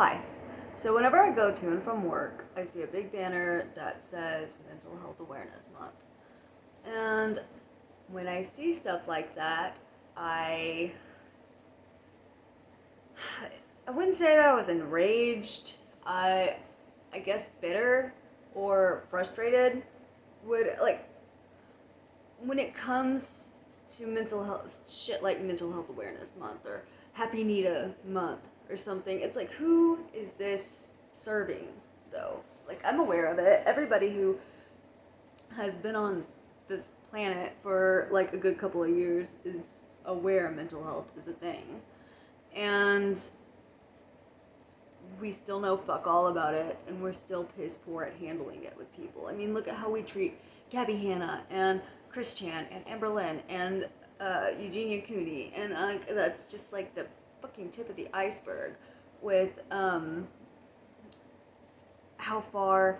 Hi. So whenever I go to and from work, I see a big banner that says Mental Health Awareness Month. And when I see stuff like that, I I wouldn't say that I was enraged. I guess bitter or frustrated would like when it comes to mental health shit like Mental Health Awareness Month or Happy Nita Month or something. It's like, who is this serving though? Like, I'm aware of it. Everybody who has been on this planet for like a good couple of years is aware mental health is a thing. And we still know fuck all about it, and we're still piss poor at handling it with people. I mean, look at how we treat Gabby Hanna and Chris Chan and Amber Lynn and Eugenia Cooney, and that's just like the fucking tip of the iceberg with how far,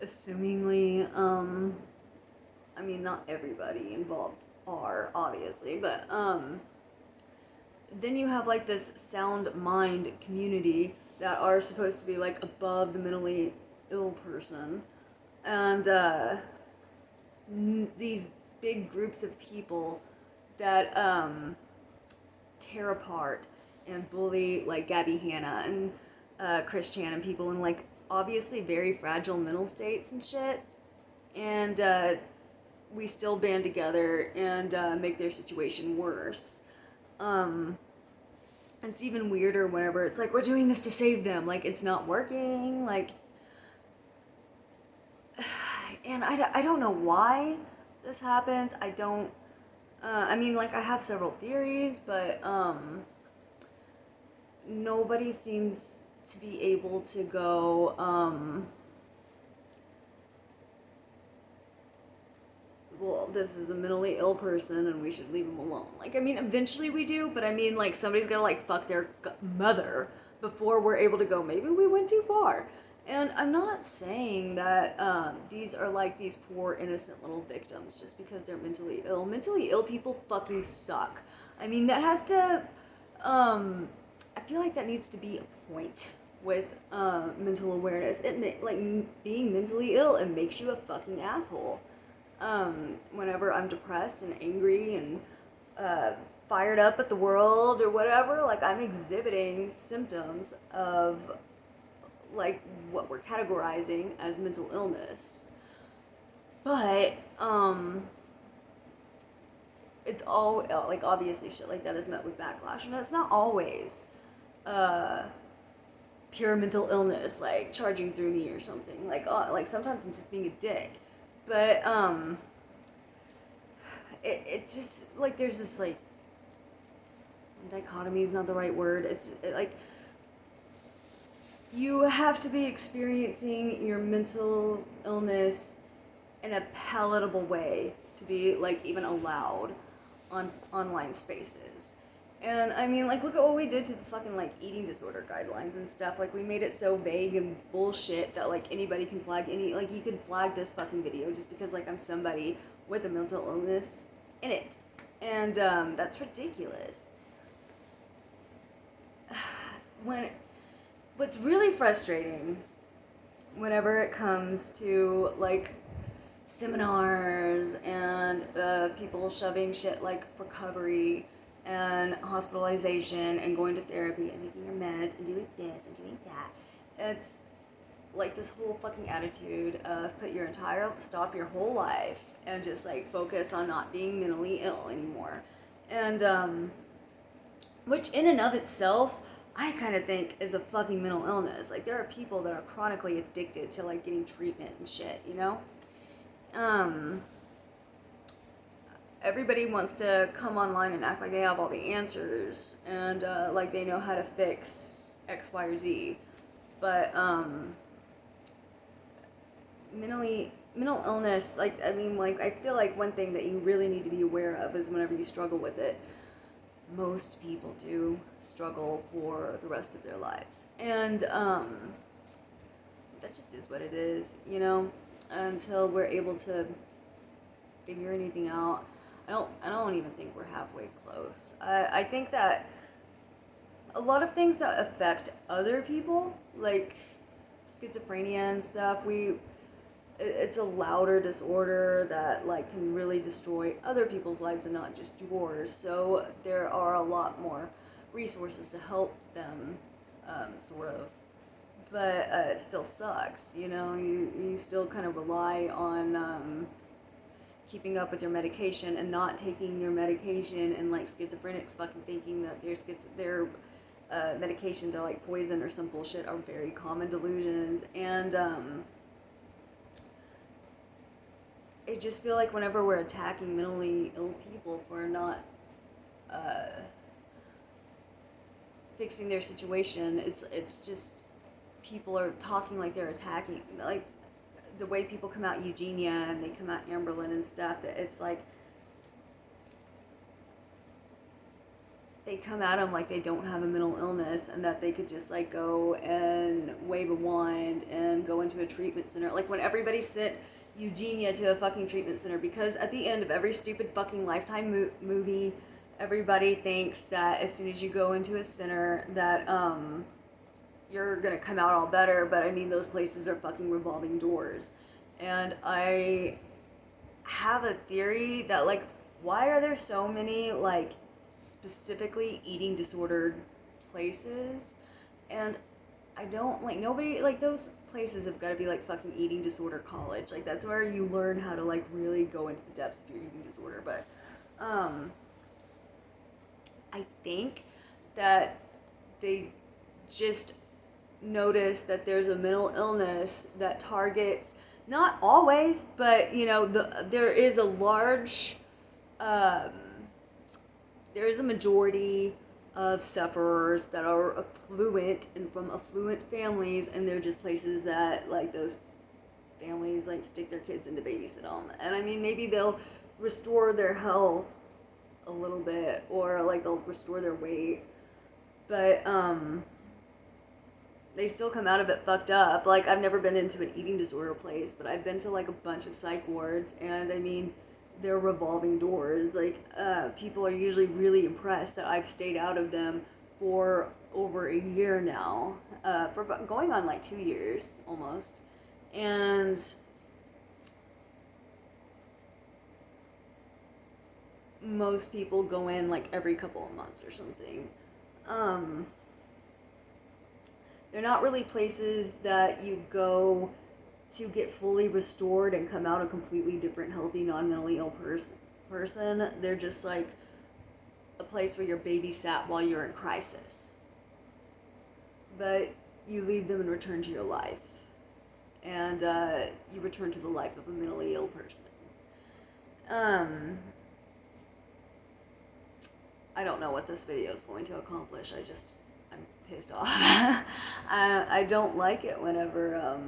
assumingly, I mean, not everybody involved are obviously, but then you have like this sound mind community that are supposed to be like above the mentally ill person, and these big groups of people that tear apart and bully like Gabby Hanna and Chris Chan and people in like obviously very fragile mental states and shit, and we still band together and make their situation worse. It's even weirder whenever it's like, we're doing this to save them. Like, it's not working. Like, and I don't know why this happens. I don't, I mean, like, I have several theories, but nobody seems to be able to go, well, this is a mentally ill person and we should leave them alone. Like, I mean, eventually we do, but I mean, like, somebody's gonna, like, fuck their mother before we're able to go, maybe we went too far. And I'm not saying that these are, like, these poor, innocent little victims just because they're mentally ill. Mentally ill people fucking suck. I mean, that has to, I feel like that needs to be a point with mental awareness. Like, being mentally ill, it makes you a fucking asshole. Whenever I'm depressed and angry and fired up at the world or whatever, like, I'm exhibiting symptoms of like what we're categorizing as mental illness. But it's all like, obviously shit like that is met with backlash, and it's not always pure mental illness, like charging through me or something. Like sometimes I'm just being a dick. But it just like, there's this like, dichotomy is not the right word. Like, you have to be experiencing your mental illness in a palatable way to be like even allowed on online spaces. And I mean, like, look at what we did to the fucking like eating disorder guidelines and stuff. Like, we made it so vague and bullshit that like anybody can flag any, like, you can flag this fucking video just because like I'm somebody with a mental illness in it. And that's ridiculous. What's really frustrating whenever it comes to like seminars and people shoving shit like recovery and hospitalization and going to therapy and taking your meds and doing this and doing that, it's like this whole fucking attitude of stop your whole life and just like focus on not being mentally ill anymore. And which in and of itself, I kind of think is a fucking mental illness. Like, there are people that are chronically addicted to like getting treatment and shit, you know? Everybody wants to come online and act like they have all the answers and like they know how to fix X, Y, or Z. But mental illness, like, I mean, like, I feel like one thing that you really need to be aware of is whenever you struggle with it, most people do struggle for the rest of their lives. And that just is what it is, you know? Until we're able to figure anything out. I don't even think we're halfway close. I think that a lot of things that affect other people, like schizophrenia and stuff, it's a louder disorder that like can really destroy other people's lives and not just yours. So there are a lot more resources to help them, sort of. But it still sucks, you know. You still kind of rely on keeping up with your medication and not taking your medication, and like schizophrenics fucking thinking that their medications are like poison or some bullshit are very common delusions. And I just feel like whenever we're attacking mentally ill people for not fixing their situation, it's just people are talking like they're attacking, like the way people come out Eugenia and they come out Amberlyn and stuff, that it's like they come at them like they don't have a mental illness and that they could just like go and wave a wand and go into a treatment center. Like when everybody sent Eugenia to a fucking treatment center, because at the end of every stupid fucking Lifetime movie, everybody thinks that as soon as you go into a center that you're gonna come out all better, but I mean those places are fucking revolving doors. And I have a theory that like, why are there so many like specifically eating disordered places? And I don't like, nobody like, those places have got to be like fucking eating disorder college. Like that's where you learn how to like really go into the depths of your eating disorder. But I think that they just notice that there's a mental illness that targets, not always, but you know, there is a large there is a majority of sufferers that are affluent and from affluent families, and they're just places that like those families like stick their kids in to babysit them. And I mean, maybe they'll restore their health a little bit, or like they'll restore their weight, but they still come out of it fucked up. Like I've never been into an eating disorder place, but I've been to like a bunch of psych wards, and I mean, they're revolving doors. Like people are usually really impressed that I've stayed out of them for over a year now, for going on like 2 years almost. And most people go in like every couple of months or something. They're not really places that you go to get fully restored and come out a completely different, healthy, non-mentally ill person. They're just like a place where you're babysat while you're in crisis. But you leave them and return to your life. And you return to the life of a mentally ill person. I don't know what this video is going to accomplish. I'm pissed off. I don't like it whenever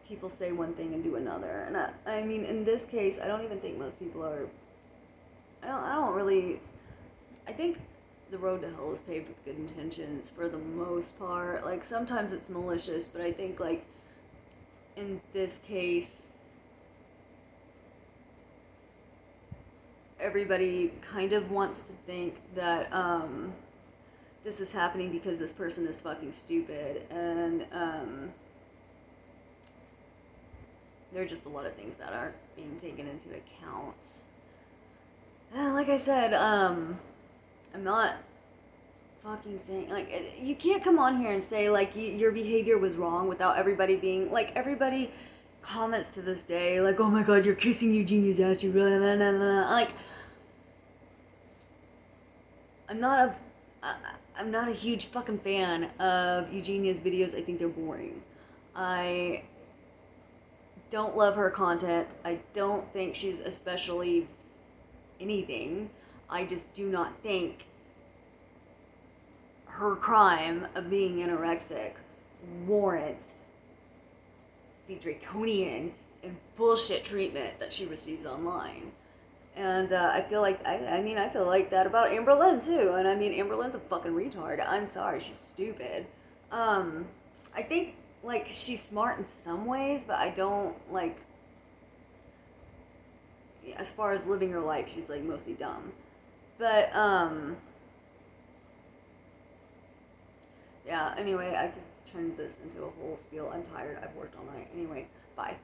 people say one thing and do another. And I mean, in this case, I don't even think most people are. I don't really. I think the road to hell is paved with good intentions for the most part. Like sometimes it's malicious, but I think like in this case, everybody kind of wants to think that this is happening because this person is fucking stupid, and there are just a lot of things that aren't being taken into account. Like I said, I'm not fucking saying, like, you can't come on here and say, like, your behavior was wrong without everybody being, like, everybody comments to this day, like, oh my god, you're kissing Eugenia's ass, you really, blah, blah, blah. Like, I'm not a huge fucking fan of Eugenia's videos. I think they're boring. I don't love her content. I don't think she's especially anything. I just do not think her crime of being anorexic warrants the draconian and bullshit treatment that she receives online. And I feel like, I feel like that about Amber Lynn too. And I mean, Amber Lynn's a fucking retard. I'm sorry, she's stupid. I think, like, she's smart in some ways, but I don't, like, as far as living her life, she's, like, mostly dumb. But, Yeah, anyway, I could turn this into a whole spiel. I'm tired. I've worked all night. Anyway, bye.